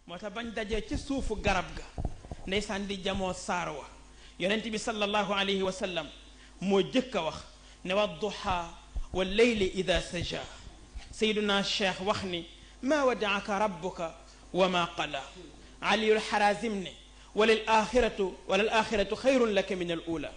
moo tax bañ dajee ci suufu garab ga ndeysaan di jamoo saar wa yonent bi sallallahu alayhi wa sallam moo jëkk a wax ne wa duha wa leyli ida saja sayduna cheikh wax ni maa wadaaka rabbuka wa ma qala aliyul xarazim ne walal axiratu xayrun laka min al ula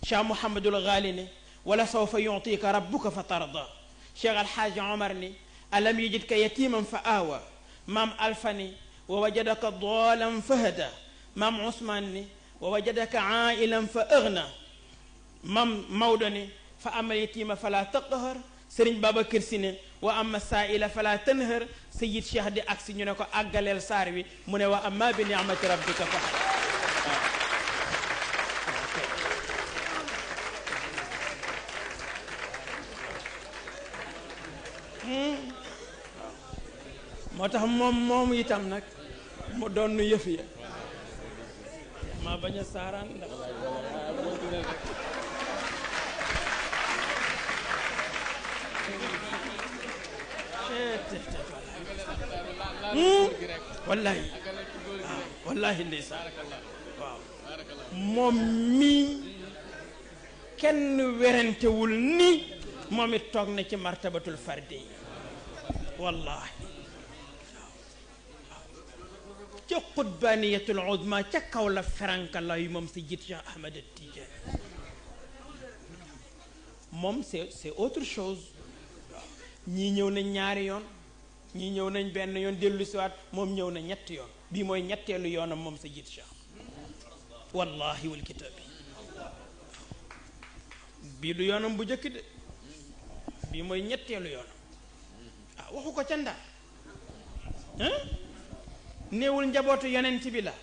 cheikh mouhamadul gaali ne wala sawfa yutika rabbuka fa tarda cheikh alxaaji omar ni alam yajidka yatiman fa aawa maam alfa ni wa wajadaka doolan fa hada maam usmaan ni wa wajadaka ailan fa agna maam mawdo ni fa ama yatima fala taqhar sëriñ Babacar Si ne wa ama saaila fala tanhar sayid cheikh di agsi ñu ne ko àggaleel saar wi mu ne wa ama bi ni'mati rabbika fa moo tax moom itam nag mu doon nu yëf ya maa bañ a saaraan ndax wallahi waaw wallahi ndeysaan waaw moom mii kenn werantewul ni moom it toog na ci martabatul fardi yi wallahi ca xutbaaniyatul uzma ca kaw la feranka la yu moom si jiit Cheikh Ahmed Tidiane moom c'est autre chose ñii ñëw nañ ñaari yoon ñii ñëw nañ benn yoon dellu siwaat moom ñëw na ñetti yoon bii mooy ñetteelu yoonam moom sa jiit Cheikh wallahi wal kitaabi bii du yoonam bu njëkk de bii mooy ñetteelu yoonam ah waxu ko ca Ndar néewul njabootu yonent bi la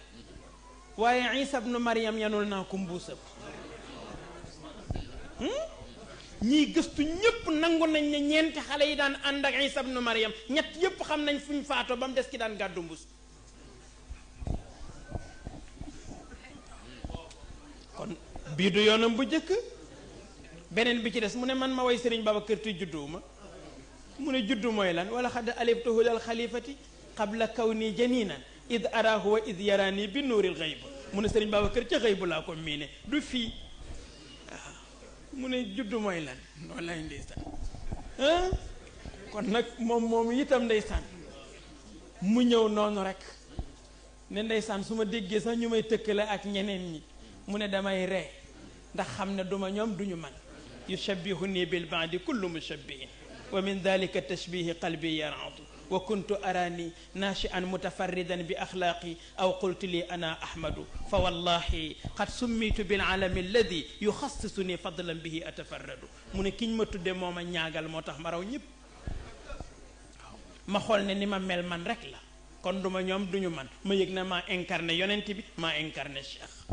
waaye Isa ibnu Maryam yanul naa ko mbuusam ñiy gëstu ñëpp nangu nañ ne ñeenti xale yi daan ànd ak Isa ibnu Maryam ñett yëpp xam nañ fuñ faatoo ba mu des ki daan gàddu mbuus kon bii du yoonam bu njëkk beneen bi ci des mu ne man ma way Sëriñ Babacar te judduwuma mu ne juddu mooy lan wala xad aliftuhu lal xalifati qabla kawni janinan id arahu wa id yarani bi nuuril xayb mu ne Sëriñ Babacar ca xëybu laa ko miine du fii waaw mu ne juddu mooy lan wallaay ndeysaan kon nag moom itam ndeysaan mu ñëw noonu rek ne ndeysaan su ma déggee sax ñu may tëkkale ak ñeneen ñi mu ne damay ree ndax xam ne duma ñoom duñu man yushabbihuni bil baadi kullu mushabbihin wa min dalika tashbihi qalbi yaradu wa kuntu arani nashi'an mutafarridan bi axlaaqi aw qultu li ana ahmadu fa wallahi qad summitu bil alami alladi yuxassisuni fadlan bihi atafarradu mu ne kiñ ma tudde moo ma ñaagal moo tax ma raw ñëpp ma xool ne ni ma mel man rek la kon duma ñoom duñu man ma yëg na maa incarné yonent bi maa incarné cheikh